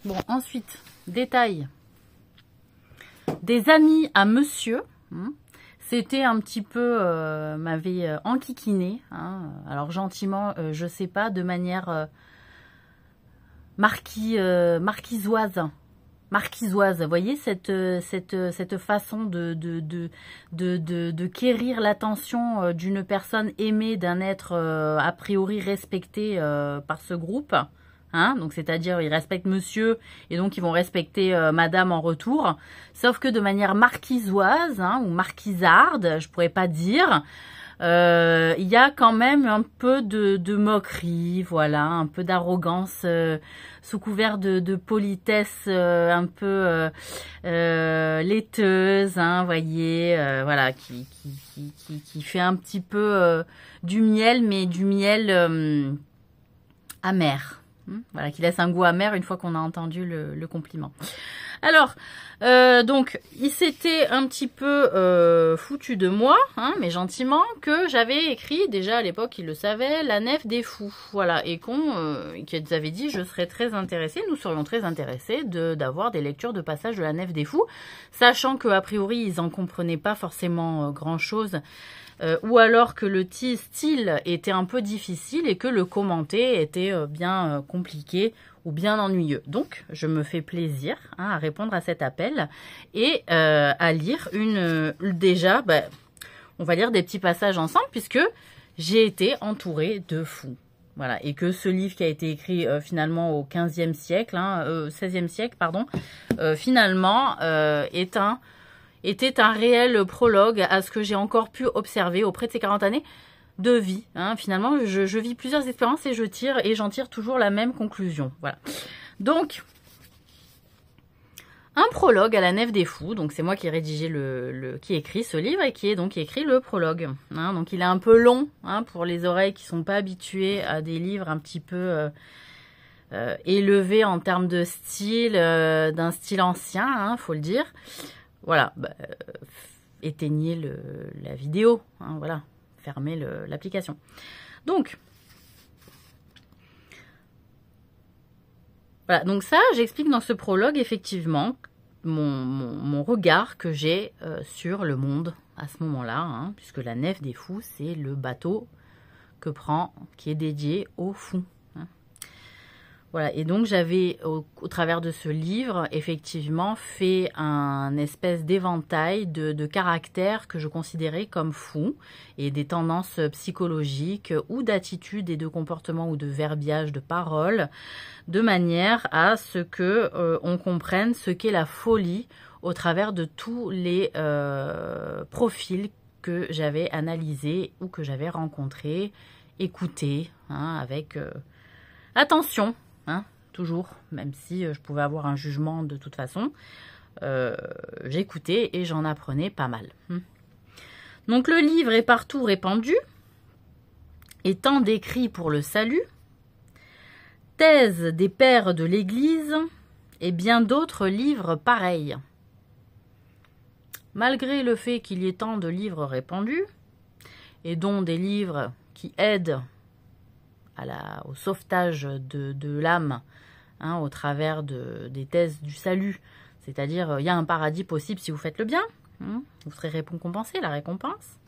Bon, ensuite, détail. Des amis à monsieur. C'était un petit peu, m'avait enquiquiné. Hein, alors gentiment, je sais pas, de manière marquisoise. Marquisoise, vous voyez cette façon de quérir l'attention d'une personne aimée, d'un être a priori respecté par ce groupe. Hein, donc c'est-à-dire ils respectent monsieur et donc ils vont respecter madame en retour. Sauf que de manière marquisoise hein, ou marquisarde, je pourrais pas dire. Il y a quand même un peu de moquerie, voilà, un peu d'arrogance sous couvert de politesse un peu laiteuse, hein, voyez, voilà, qui fait un petit peu du miel, mais du miel amer. Voilà, qui laisse un goût amer une fois qu'on a entendu le compliment. Alors, donc, il s'était un petit peu foutu de moi, hein, mais gentiment, que j'avais écrit, déjà à l'époque, il le savait, La Nef des Fous. Voilà, et qu'ils avaient dit, je serais très intéressée, nous serions très intéressés d'avoir des lectures de passages de La Nef des Fous, sachant qu'a priori, ils n'en comprenaient pas forcément grand-chose, ou alors que le style était un peu difficile et que le commenter était bien compliqué ou bien ennuyeux. Donc, je me fais plaisir hein, à répondre à cet appel et à lire déjà, on va lire des petits passages ensemble puisque j'ai été entourée de fous. Voilà, et que ce livre qui a été écrit finalement au 15e siècle, 16e siècle, pardon, finalement était un réel prologue à ce que j'ai encore pu observer auprès de ces 40 années de vie. Hein. Finalement, je vis plusieurs expériences et j'en tire toujours la même conclusion. Voilà. Donc, un prologue à La Nef des Fous. Donc, c'est moi qui ai rédigé qui écrit ce livre et qui est donc écrit le prologue. Hein. Donc, il est un peu long hein, pour les oreilles qui sont pas habituées à des livres un petit peu élevés en termes de style, d'un style ancien, hein, faut le dire. Voilà, éteignez la vidéo, hein, voilà, fermez l'application. Donc, voilà, donc ça, j'explique dans ce prologue, effectivement, mon regard que j'ai sur le monde à ce moment-là, hein, puisque la Nef des Fous, c'est le bateau qui est dédié aux fous. Voilà, et donc j'avais, au travers de ce livre, effectivement, fait un espèce d'éventail de caractères que je considérais comme fous et des tendances psychologiques ou d'attitudes et de comportements ou de verbiage, de paroles, de manière à ce que on comprenne ce qu'est la folie au travers de tous les profils que j'avais analysés ou que j'avais rencontrés, écoutés, hein, avec attention. Hein, toujours, même si je pouvais avoir un jugement de toute façon, j'écoutais et j'en apprenais pas mal. Donc le livre est partout répandu, étant décrit pour le salut, thèse des pères de l'Église et bien d'autres livres pareils. Malgré le fait qu'il y ait tant de livres répandus, et dont des livres qui aident au sauvetage de l'âme hein, au travers des thèses du salut, c'est-à-dire il y a un paradis possible si vous faites le bien, hein, vous serez récompensé, la récompense,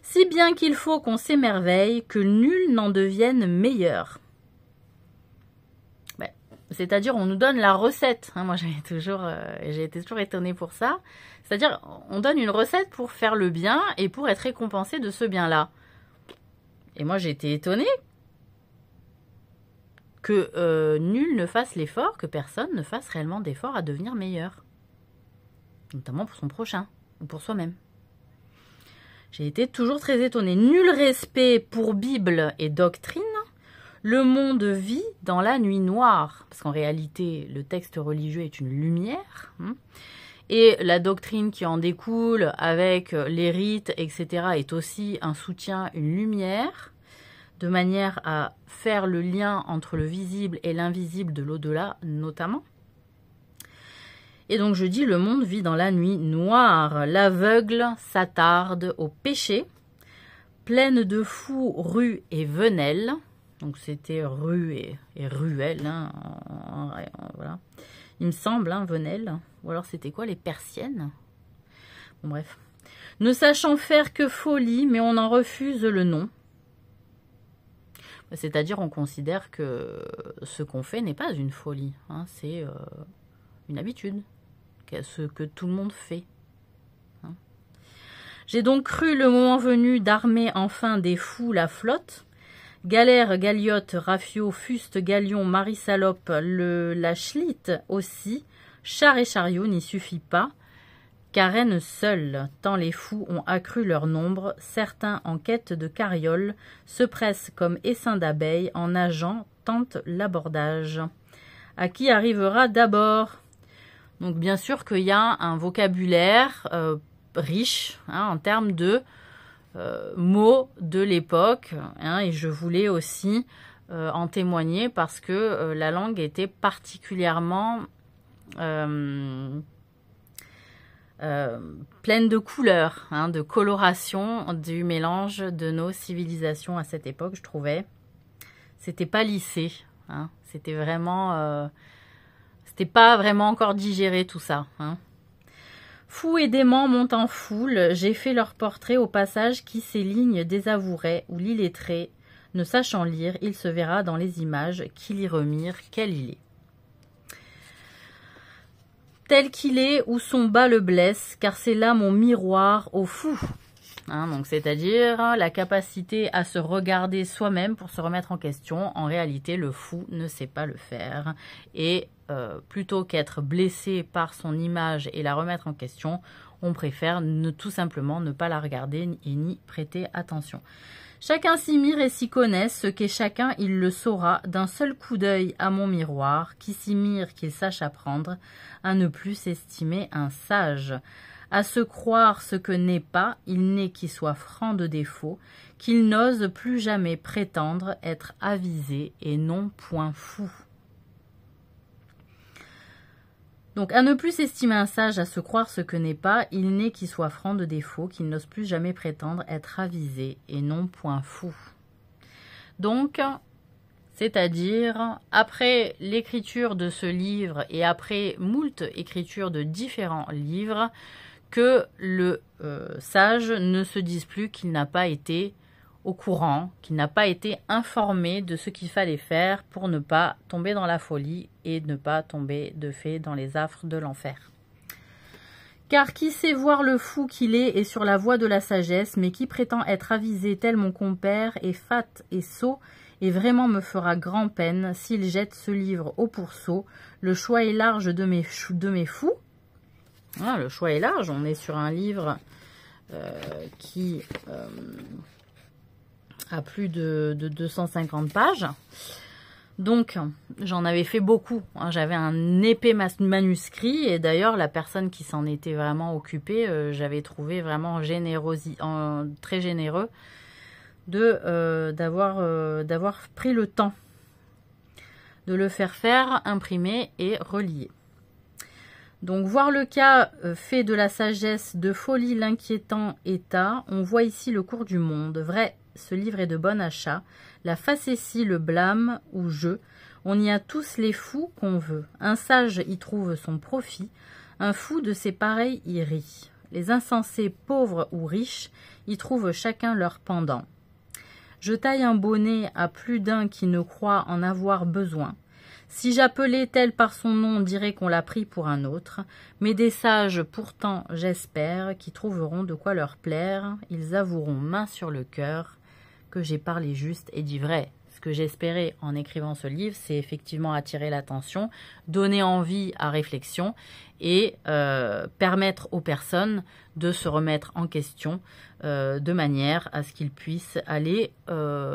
si bien qu'il faut qu'on s'émerveille que nul n'en devienne meilleur. C'est-à-dire on nous donne la recette, hein, moi j'ai été toujours étonnée pour ça, c'est-à-dire on donne une recette pour faire le bien et pour être récompensé de ce bien-là. Et moi j'ai été étonnée que nul ne fasse l'effort, que personne ne fasse réellement d'effort à devenir meilleur. Notamment pour son prochain, ou pour soi-même. J'ai été toujours très étonnée. Nul respect pour Bible et doctrine, le monde vit dans la nuit noire. Parce qu'en réalité, le texte religieux est une lumière. Et la doctrine qui en découle avec les rites, etc. est aussi un soutien, une lumière, de manière à faire le lien entre le visible et l'invisible de l'au-delà, notamment. Et donc je dis, le monde vit dans la nuit noire, l'aveugle s'attarde au péché, pleine de fous, rues et venelles. Donc c'était rue et ruelle, hein, voilà. Il me semble, hein, Venelle. Ou alors c'était quoi, les Persiennes? Bon, bref. Ne sachant faire que folie, mais on en refuse le nom. C'est-à-dire, on considère que ce qu'on fait n'est pas une folie. Hein, c'est une habitude. Ce que tout le monde fait. Hein. J'ai donc cru le moment venu d'armer enfin des fous la flotte. Galère, galiote, rafio, fuste, galion, marie-salope, la schlite aussi. Char et chariot n'y suffit pas. Carène seule, tant les fous ont accru leur nombre, certains en quête de carriole se pressent comme essaims d'abeilles en nageant, tentent l'abordage. À qui arrivera d'abord? Donc bien sûr qu'il y a un vocabulaire riche hein, en termes de mots de l'époque, hein, et je voulais aussi en témoigner parce que la langue était particulièrement pleine de couleurs, hein, de coloration du mélange de nos civilisations à cette époque, je trouvais. C'était pas lissé, hein, c'était vraiment... c'était pas vraiment encore digéré tout ça. Hein. Fous et déments montent en foule, j'ai fait leur portrait au passage qui ces lignes désavoueraient, ou l'illettré, ne sachant lire, il se verra dans les images qu'il y remire, quel il est. Tel qu'il est, où son bas le blesse, car c'est là mon miroir au fou. Hein, donc c'est-à-dire la capacité à se regarder soi-même pour se remettre en question. En réalité, le fou ne sait pas le faire. Et plutôt qu'être blessé par son image et la remettre en question, on préfère tout simplement ne pas la regarder et n'y prêter attention. Chacun s'y mire et s'y connaît, ce qu'est chacun il le saura, d'un seul coup d'œil à mon miroir, qui s'y mire qu'il sache apprendre, à ne plus s'estimer un sage, à se croire ce que n'est pas, il n'est qui soit franc de défaut, qu'il n'ose plus jamais prétendre être avisé et non point fou. Donc, à ne plus s'estimer un sage, à se croire ce que n'est pas, il n'est qui soit franc de défaut, qu'il n'ose plus jamais prétendre être avisé et non point fou. Donc, c'est-à-dire, après l'écriture de ce livre et après moult écritures de différents livres, que le sage ne se dise plus qu'il n'a pas été au courant, qu'il n'a pas été informé de ce qu'il fallait faire pour ne pas tomber dans la folie et ne pas tomber de fait dans les affres de l'enfer. Car qui sait voir le fou qu'il est sur la voie de la sagesse, mais qui prétend être avisé tel mon compère est fat et sot, et vraiment me fera grand peine s'il jette ce livre au pourceau. Le choix est large de mes fous. Ah, le choix est large, on est sur un livre qui a plus de 250 pages. Donc, j'en avais fait beaucoup. Hein. J'avais un épais manuscrit et d'ailleurs, la personne qui s'en était vraiment occupée, j'avais trouvé vraiment très généreux d'avoir pris le temps de le faire imprimer et relier. Donc, voir le cas fait de la sagesse, de folie l'inquiétant état, on voit ici le cours du monde. Vrai, ce livre est de bon achat. La facétie, le blâme ou jeu, on y a tous les fous qu'on veut. Un sage y trouve son profit, un fou de ses pareils y rit. Les insensés, pauvres ou riches, y trouvent chacun leur pendant. Je taille un bonnet à plus d'un qui ne croit en avoir besoin. Si j'appelais tel par son nom, on dirait qu'on l'a pris pour un autre. Mais des sages, pourtant, j'espère, qui trouveront de quoi leur plaire, ils avoueront main sur le cœur que j'ai parlé juste et dit vrai. Ce que j'espérais en écrivant ce livre, c'est effectivement attirer l'attention, donner envie à réflexion et permettre aux personnes de se remettre en question de manière à ce qu'ils puissent aller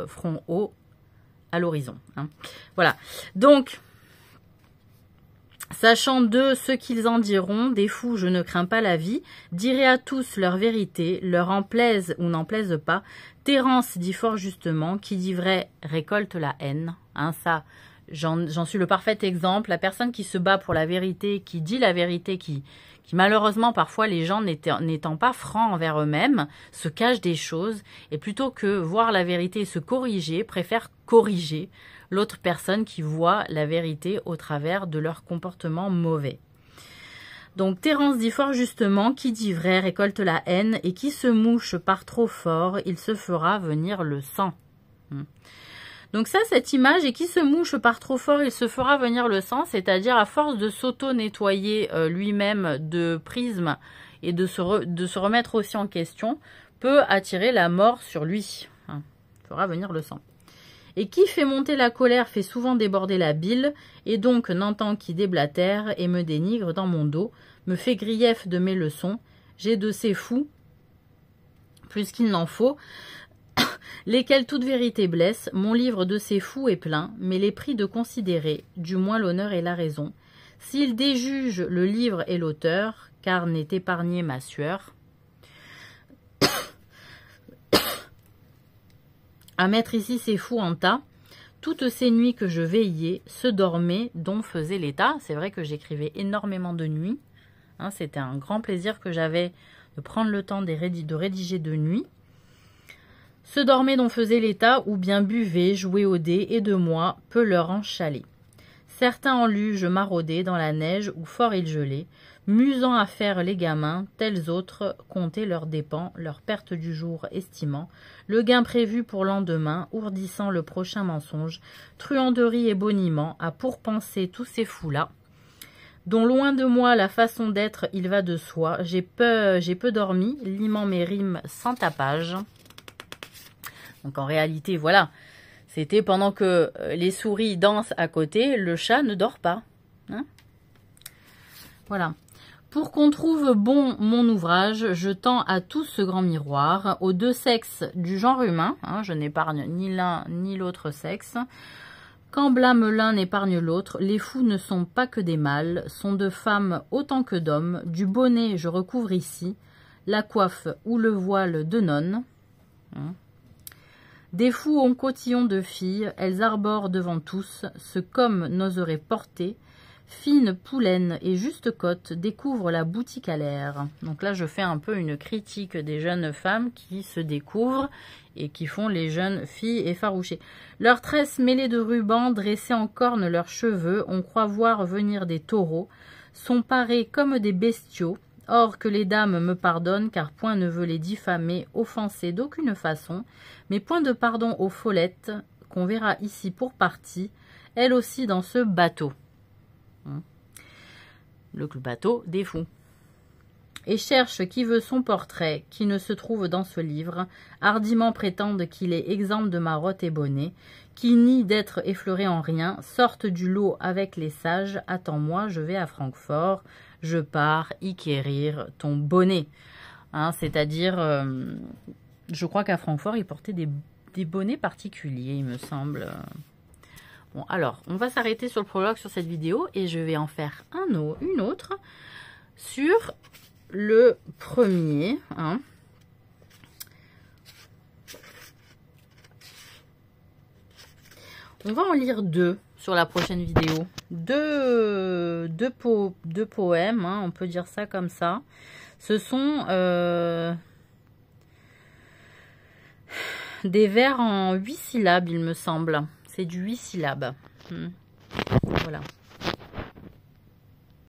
front haut à l'horizon. Hein. Voilà. Donc, sachant d'eux ce qu'ils en diront, des fous, je ne crains pas la vie, dirai à tous leur vérité, leur en plaise ou n'en plaise pas. Terence dit fort justement, qui dit vrai récolte la haine. Hein, ça, j'en suis le parfait exemple. La personne qui se bat pour la vérité, qui dit la vérité, qui malheureusement, parfois, les gens n'étant pas francs envers eux-mêmes, se cachent des choses et plutôt que voir la vérité et se corriger, préfèrent corriger l'autre personne qui voit la vérité au travers de leur comportement mauvais. Donc, Terence dit fort justement, qui dit vrai récolte la haine et qui se mouche par trop fort, il se fera venir le sang. Donc ça, cette image, et qui se mouche par trop fort, il se fera venir le sang, c'est-à-dire à force de s'auto-nettoyer lui-même de prismes et de se remettre aussi en question, peut attirer la mort sur lui. Fera venir le sang. Et qui fait monter la colère fait souvent déborder la bile, et donc n'entend qui déblatère et me dénigre dans mon dos, me fait grief de mes leçons, j'ai de ces fous, plus qu'il n'en faut, lesquels toute vérité blesse, mon livre de ces fous est plein, mais les prie de considérer, du moins l'honneur et la raison. S'il déjuge le livre et l'auteur, car n'est épargné ma sueur, à mettre ici ces fous en tas, toutes ces nuits que je veillais, se dormaient, dont faisait l'état. C'est vrai que j'écrivais énormément de nuits. C'était un grand plaisir que j'avais de prendre le temps de rédiger de nuit. Se dormait dont faisait l'état, ou bien buvait, jouait au dé, et de moi, peu leur en chalet. Certains en luge maraudés dans la neige, où fort il gelait, musant à faire les gamins, tels autres comptaient leurs dépens, leur perte du jour estimant, le gain prévu pour lendemain, ourdissant le prochain mensonge, truanderie et boniment, à pourpenser tous ces fous-là, dont loin de moi la façon d'être il va de soi, j'ai peu dormi, limant mes rimes sans tapage. Donc en réalité, voilà, c'était pendant que les souris dansent à côté, le chat ne dort pas. Voilà. Pour qu'on trouve bon mon ouvrage, je tends à tout ce grand miroir, aux deux sexes du genre humain, je n'épargne ni l'un ni l'autre sexe. Quand blâme l'un n'épargne l'autre, les fous ne sont pas que des mâles, sont de femmes autant que d'hommes, du bonnet je recouvre ici, la coiffe ou le voile de nonne. Des fous ont cotillon de filles, elles arborent devant tous, ce qu'homme n'oserait porter, fine poulaine et juste côte découvrent la boutique à l'air. Donc là, je fais un peu une critique des jeunes femmes qui se découvrent et qui font les jeunes filles effarouchées. Leurs tresses mêlées de rubans, dressées en cornes leurs cheveux, on croit voir venir des taureaux, sont parés comme des bestiaux. Or que les dames me pardonnent, car point ne veut les diffamer, offenser d'aucune façon, mais point de pardon aux follettes, qu'on verra ici pour partie, elles aussi dans ce bateau. Le bateau des fous. Et cherche qui veut son portrait, qui ne se trouve dans ce livre, hardiment prétende qu'il est exempt de marotte et bonnet, qui nie d'être effleuré en rien, sorte du lot avec les sages, attends-moi, je vais à Francfort, je pars y quérir ton bonnet. C'est-à-dire, je crois qu'à Francfort, ils portaient des bonnets particuliers, il me semble. Bon, alors, on va s'arrêter sur le prologue sur cette vidéo et je vais en faire une autre sur le premier. On va en lire deux sur la prochaine vidéo. Deux poèmes, on peut dire ça comme ça. Ce sont des vers en 8 syllabes, il me semble. C'est du 8 syllabes. Voilà.